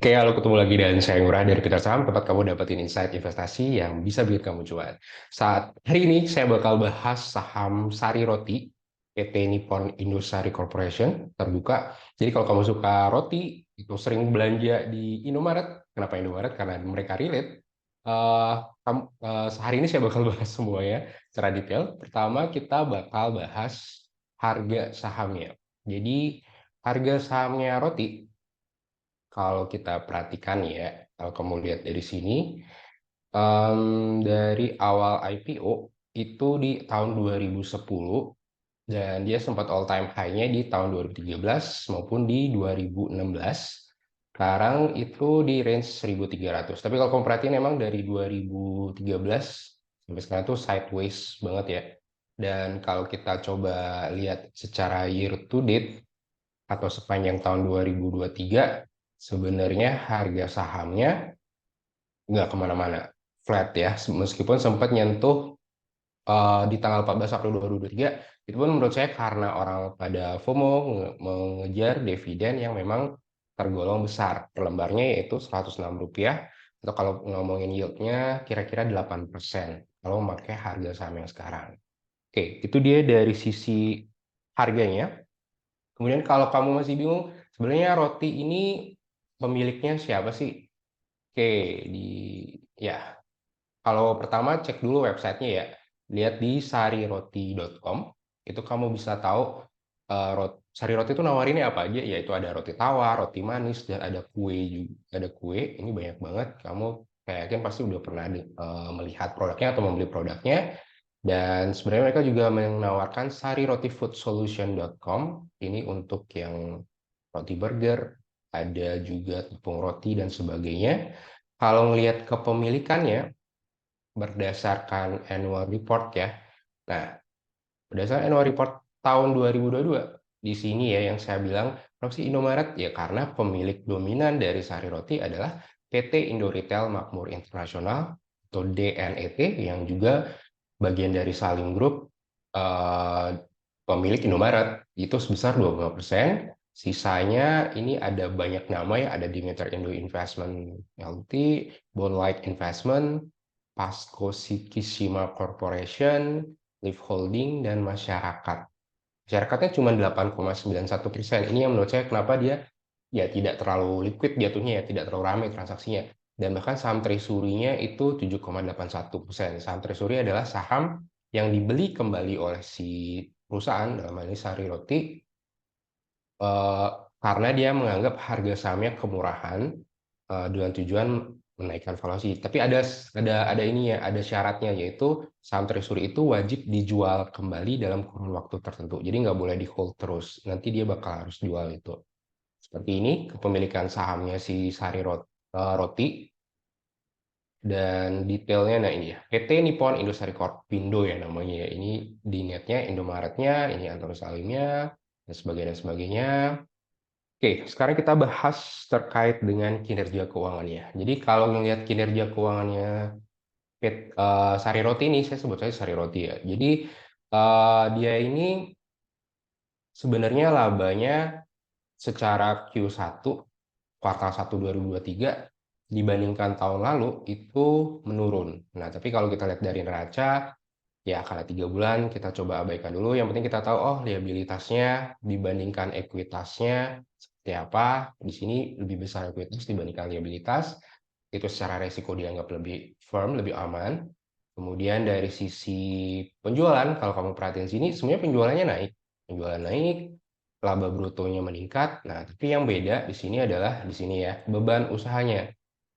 Oke, halo ketemu lagi dan saya Ngurah dari Peter Saham, tempat kamu dapetin insight investasi yang bisa bikin kamu cuan. Saat hari ini saya bakal bahas saham Sari Roti, PT Nippon Indosari Corporation, terbuka. Jadi kalau kamu suka roti, itu sering belanja di Indomaret. Kenapa Indomaret? Karena mereka relate. Eh, Sehari ini saya bakal bahas semuanya secara detail. Pertama, kita bakal bahas harga sahamnya. Jadi, harga sahamnya roti kalau kita perhatikan ya, kalau kamu lihat dari sini, dari awal IPO itu di tahun 2010 dan dia sempat all time high-nya di tahun 2013 maupun di 2016. Sekarang itu di range 1.300. Tapi kalau kamu perhatiin emang dari 2013 sampai sekarang tuh sideways banget ya. Dan kalau kita coba lihat secara year to date, atau sepanjang tahun 2023, sebenarnya harga sahamnya nggak kemana-mana, flat ya, meskipun sempat nyentuh di tanggal 14 April 2023, itu pun menurut saya karena orang pada FOMO mengejar dividen yang memang tergolong besar, per lembarnya yaitu Rp106, atau kalau ngomongin yieldnya kira-kira 8% kalau memakai harga saham yang sekarang. Oke, itu dia dari sisi harganya. Kemudian kalau kamu masih bingung, sebenarnya roti ini pemiliknya siapa sih? Oke, di ya kalau pertama cek dulu websitenya ya. Lihat di sariroti.com. Itu kamu bisa tahu Sari Roti itu nawarinnya apa aja. Yaitu ada roti tawar, roti manis, dan ada kue juga. Ada kue, ini banyak banget. Kamu saya yakin pasti udah pernah melihat produknya atau membeli produknya. Dan sebenarnya mereka juga menawarkan sarirotifoodsolution.com. Ini untuk yang roti burger, ada juga tepung roti dan sebagainya. Kalau melihat kepemilikannya berdasarkan annual report ya. Nah, berdasarkan annual report tahun 2022, di sini ya yang saya bilang, kenapa sih Indomaret? Ya karena pemilik dominan dari Sari Roti adalah PT Indo Retail Makmur Internasional atau DNET yang juga bagian dari Salim Group, eh, pemilik Indomaret itu sebesar 20%. Sisanya ini ada banyak nama ya, ada Demeter Indo Investment LT, Bonlight Investment, Pasco Kishima Corporation, Live Holding, dan masyarakat. Masyarakatnya cuma 8,91%. Ini yang menurut saya kenapa dia ya tidak terlalu liquid jatuhnya ya, tidak terlalu ramai transaksinya. Dan bahkan saham treasury-nya itu 7,81%. Saham treasury adalah saham yang dibeli kembali oleh si perusahaan, dalam hal ini Sari Roti, eh, karena dia menganggap harga sahamnya kemurahan dengan tujuan menaikkan valuasi. Tapi ada ini ya, ada syaratnya yaitu saham treasury itu wajib dijual kembali dalam kurun waktu tertentu. Jadi nggak boleh di hold terus. Nanti dia bakal harus jual itu. Seperti ini kepemilikan sahamnya si Roti dan detailnya, nah ini ya, PT Nippon Indosari Corpindo ya namanya ya. Ini di netnya Indomaretnya, ini Antara Salimnya, dan sebagainya dan sebagainya. Oke, sekarang kita bahas terkait dengan kinerja keuangannya. Jadi kalau melihat kinerja keuangannya Sari Roti ini, saya sebut saja Sari Roti ya. Jadi dia ini sebenarnya labanya secara Q1 kuartal 1 2023 dibandingkan tahun lalu itu menurun. Nah, tapi kalau kita lihat dari neraca, ya karena 3 bulan kita coba abaikan dulu. Yang penting kita tahu, oh liabilitasnya dibandingkan ekuitasnya seperti apa. Di sini lebih besar ekuitas dibandingkan liabilitas. Itu secara resiko dianggap lebih firm, lebih aman. Kemudian dari sisi penjualan, kalau kamu perhatiin sini, semuanya penjualannya naik. Penjualan naik, laba brutonya meningkat. Nah, tapi yang beda di sini adalah di sini ya, beban usahanya.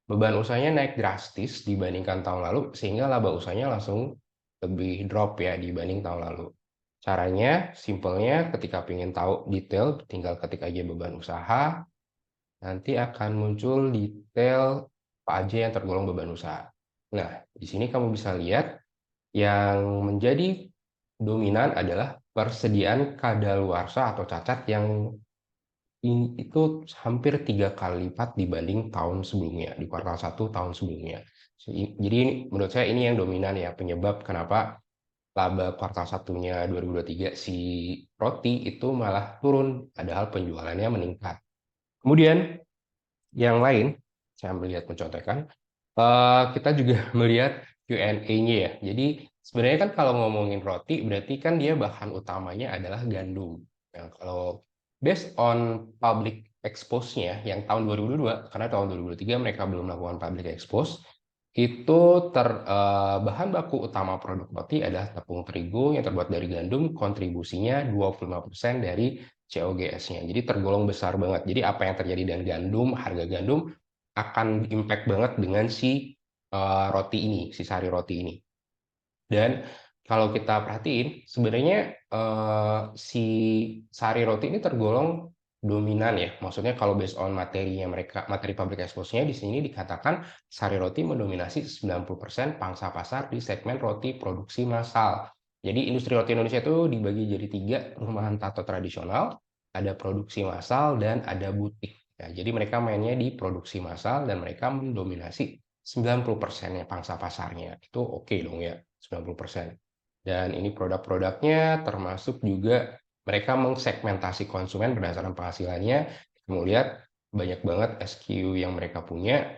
Beban usahanya naik drastis dibandingkan tahun lalu, sehingga laba usahanya langsung lebih drop ya dibanding tahun lalu. Caranya, simpelnya ketika ingin tahu detail, tinggal ketik aja beban usaha, nanti akan muncul detail apa aja yang tergolong beban usaha. Nah, di sini kamu bisa lihat yang menjadi dominan adalah persediaan kadaluarsa atau cacat yang itu hampir 3 kali lipat dibanding tahun sebelumnya, di kuartal 1 tahun sebelumnya. Jadi menurut saya ini yang dominan ya, penyebab kenapa laba kuartal satunya 2023 si roti itu malah turun, padahal penjualannya meningkat. Kemudian yang lain, saya melihat mencontohkan, kita juga melihat Q&A-nya ya. Jadi sebenarnya kan kalau ngomongin roti, berarti kan dia bahan utamanya adalah gandum. Nah, kalau based on public expose-nya yang tahun 2002, karena tahun 2023 mereka belum melakukan public expose, itu bahan baku utama produk roti adalah tepung terigu yang terbuat dari gandum, kontribusinya 25% dari COGS-nya. Jadi tergolong besar banget. Jadi apa yang terjadi dengan gandum, harga gandum akan impact banget dengan si roti ini, si sari roti ini. Dan kalau kita perhatiin, sebenarnya si sari roti ini tergolong dominan ya. Maksudnya kalau based on materinya mereka, materi public expose-nya di sini dikatakan sari roti mendominasi 90% pangsa pasar di segmen roti produksi massal. Jadi industri roti Indonesia itu dibagi jadi 3, rumahan tato tradisional, ada produksi massal, dan ada butik. Ya, jadi mereka mainnya di produksi massal dan mereka mendominasi 90%-nya pangsa pasarnya. Itu oke dong ya, 90%. Dan ini produk-produknya termasuk juga mereka mengsegmentasi konsumen berdasarkan penghasilannya. Kamu lihat banyak banget SKU yang mereka punya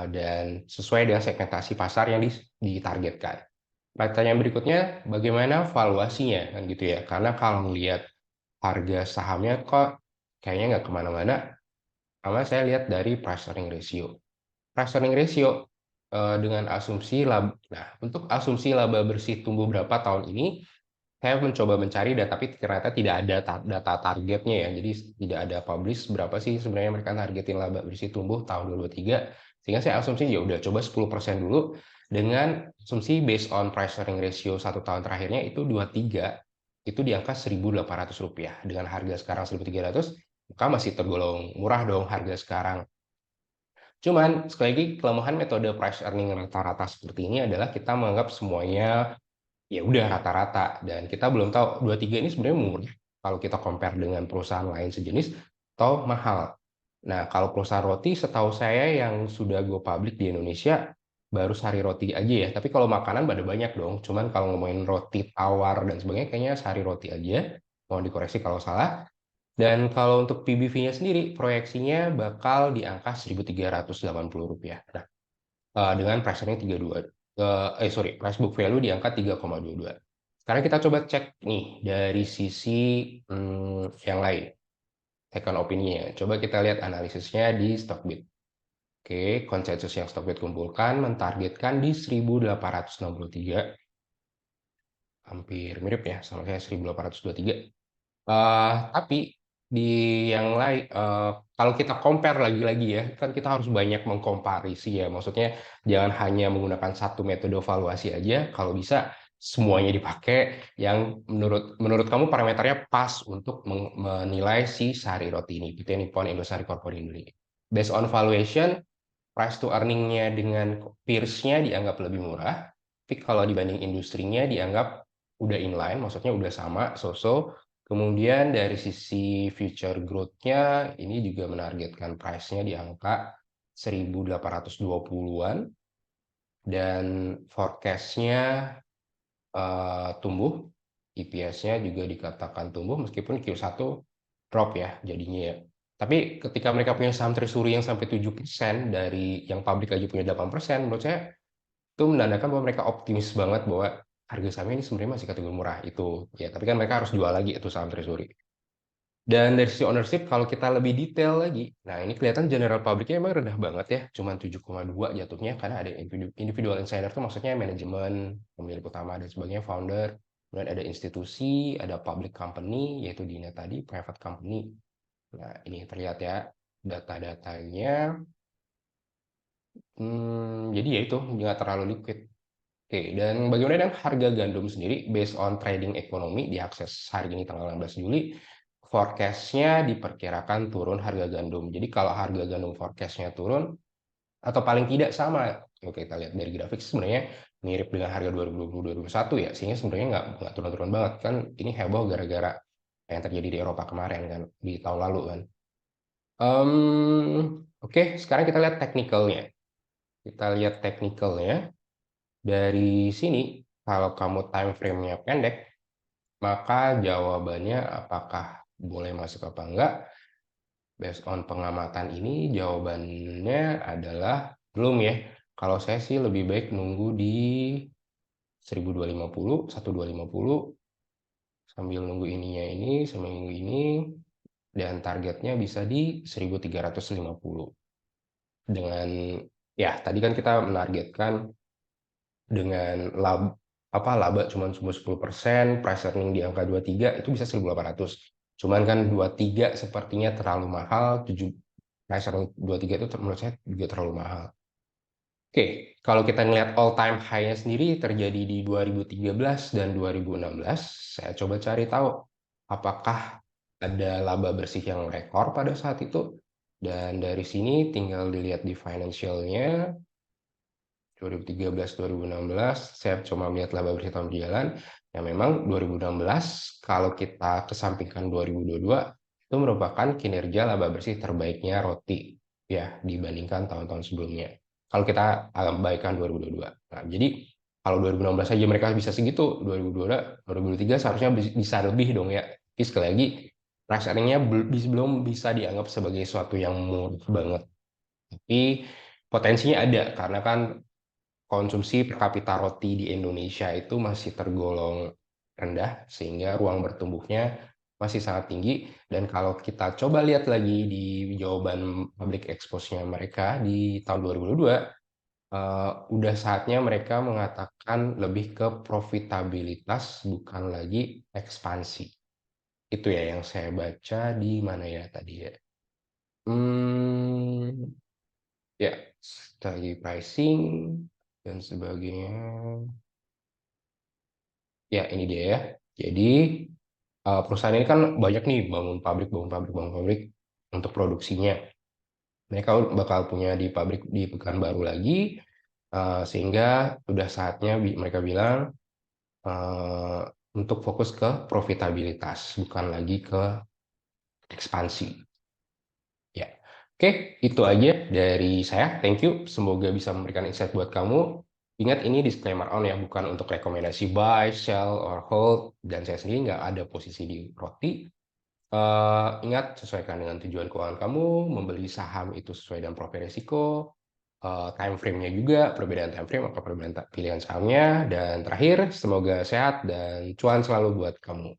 dan sesuai dengan segmentasi pasar yang ditargetkan. Pertanyaan berikutnya, bagaimana valuasinya kan gitu ya? Karena kalau melihat harga sahamnya kok kayaknya nggak kemana-mana. Karena saya lihat dari price earning ratio. Price earning ratio dengan asumsi laba. Nah, untuk asumsi laba bersih tumbuh berapa tahun ini, saya mencoba mencari data, tapi ternyata tidak ada data targetnya ya. Jadi tidak ada publish berapa sih sebenarnya mereka targetin laba bersih tumbuh tahun 2023. Sehingga saya asumsi ya udah coba 10% dulu dengan asumsi based on price earning ratio 1 tahun terakhirnya itu 23, itu di angka Rp1.800. Dengan harga sekarang 1.300, maka masih tergolong murah dong harga sekarang. Cuman sekali lagi kelemahan metode price earning rata-rata seperti ini adalah kita menganggap semuanya ya udah rata-rata, dan kita belum tahu 23 ini sebenarnya murah kalau kita compare dengan perusahaan lain sejenis atau mahal. Nah, kalau perusahaan roti setahu saya yang sudah go public di Indonesia baru Sari Roti aja ya. Tapi kalau makanan ada banyak dong. Cuman kalau ngomongin roti tawar dan sebagainya kayaknya Sari Roti aja. Mohon dikoreksi kalau salah. Dan kalau untuk PBV-nya sendiri, proyeksinya bakal di angka Rp1.380. Nah, dengan price earning 32. Price book value di angka 3,22. Sekarang kita coba cek nih dari sisi yang lain, second opinion-nya. Coba kita lihat analisisnya di Stockbit. Oke, konsensus yang Stockbit kumpulkan mentargetkan di 1863. Hampir mirip ya sama saya 1823. Tapi di yang lain, kalau kita compare lagi-lagi ya, kan kita harus banyak mengkomparisi ya. Maksudnya jangan hanya menggunakan satu metode valuasi aja. Kalau bisa semuanya dipakai yang menurut kamu parameternya pas untuk menilai si Sari Roti ini, PT Nippon Indosari Corporation Indonesia. Based on valuation, price to earning-nya dengan peers-nya dianggap lebih murah. Tapi kalau dibanding industrinya dianggap udah inline, maksudnya udah sama, so-so. Kemudian dari sisi future growth-nya, ini juga menargetkan price-nya di angka 1820-an. Dan forecast-nya tumbuh, EPS-nya juga dikatakan tumbuh meskipun Q1 drop ya jadinya ya. Tapi ketika mereka punya saham treasury yang sampai 7% dari yang publik aja punya 8%, menurut saya itu menandakan bahwa mereka optimis banget bahwa harga sahamnya ini sebenarnya masih kategori murah itu ya, tapi kan mereka harus jual lagi itu saham treasury. Dan dari sisi ownership kalau kita lebih detail lagi, nah ini kelihatan general publicnya emang rendah banget ya, cuma 7,2 jatuhnya, karena ada individual insider itu maksudnya manajemen, pemilik utama dan sebagainya, founder, kemudian ada institusi, ada public company yaitu Dina tadi, private company. Nah ini terlihat ya data-datanya. Jadi ya itu nggak terlalu liquid. Oke, dan bagaimana dengan harga gandum sendiri based on trading ekonomi diakses hari ini tanggal 16 Juli, forecast-nya diperkirakan turun harga gandum. Jadi kalau harga gandum forecast-nya turun atau paling tidak sama, oke kita lihat dari grafik sebenarnya mirip dengan harga 2020-2021 ya, sehingga sebenarnya nggak turun-turun banget kan. Ini heboh gara-gara yang terjadi di Eropa kemarin kan, di tahun lalu kan. Oke, sekarang kita lihat teknikalnya. Kita lihat teknikalnya. Dari sini, kalau kamu time frame-nya pendek, maka jawabannya apakah boleh masuk apa enggak, based on pengamatan ini jawabannya adalah belum ya. Kalau saya sih lebih baik nunggu di 1250, 1250 sambil nunggu ininya ini, sambil nunggu ini, dan targetnya bisa di 1350. Dengan ya tadi kan kita menargetkan dengan laba cuma 10%, price earning di angka 23 itu bisa 1.800. Cuman kan 23 sepertinya terlalu mahal, price earning 23 itu menurut saya juga terlalu mahal. Oke, kalau kita ngelihat all time high-nya sendiri terjadi di 2013 dan 2016, saya coba cari tahu apakah ada laba bersih yang rekor pada saat itu. Dan dari sini tinggal dilihat di financial-nya 2013-2016, saya cuma melihat laba bersih tahun berjalan. Ya memang 2016 kalau kita kesampingkan 2022 itu merupakan kinerja laba bersih terbaiknya roti ya dibandingkan tahun-tahun sebelumnya. Kalau kita abaikan 2022. Nah, jadi kalau 2016 saja mereka bisa segitu, 2022, 2023 seharusnya bisa lebih dong ya. Tapi sekali lagi price earning-nya belum bisa dianggap sebagai sesuatu yang murah banget. Tapi potensinya ada karena kan konsumsi per kapita roti di Indonesia itu masih tergolong rendah, sehingga ruang bertumbuhnya masih sangat tinggi. Dan kalau kita coba lihat lagi di jawaban public expose-nya mereka di tahun 2022, udah saatnya mereka mengatakan lebih ke profitabilitas, bukan lagi ekspansi. Itu ya yang saya baca di mana ya tadi ya. Ya, strategi pricing dan sebagainya. Ya, ini dia ya. Jadi, perusahaan ini kan banyak nih bangun pabrik untuk produksinya. Mereka bakal punya di pabrik di Pekanbaru lagi, sehingga sudah saatnya mereka bilang untuk fokus ke profitabilitas, bukan lagi ke ekspansi. Ya, oke, itu aja dari saya. Thank you. Semoga bisa memberikan insight buat kamu. Ingat ini disclaimer on ya, bukan untuk rekomendasi buy, sell, or hold. Dan saya sendiri nggak ada posisi di roti. Ingat, sesuaikan dengan tujuan keuangan kamu. Membeli saham itu sesuai dengan profil risiko. Time frame-nya juga, perbedaan time frame atau perbedaan pilihan sahamnya. Dan terakhir, semoga sehat dan cuan selalu buat kamu.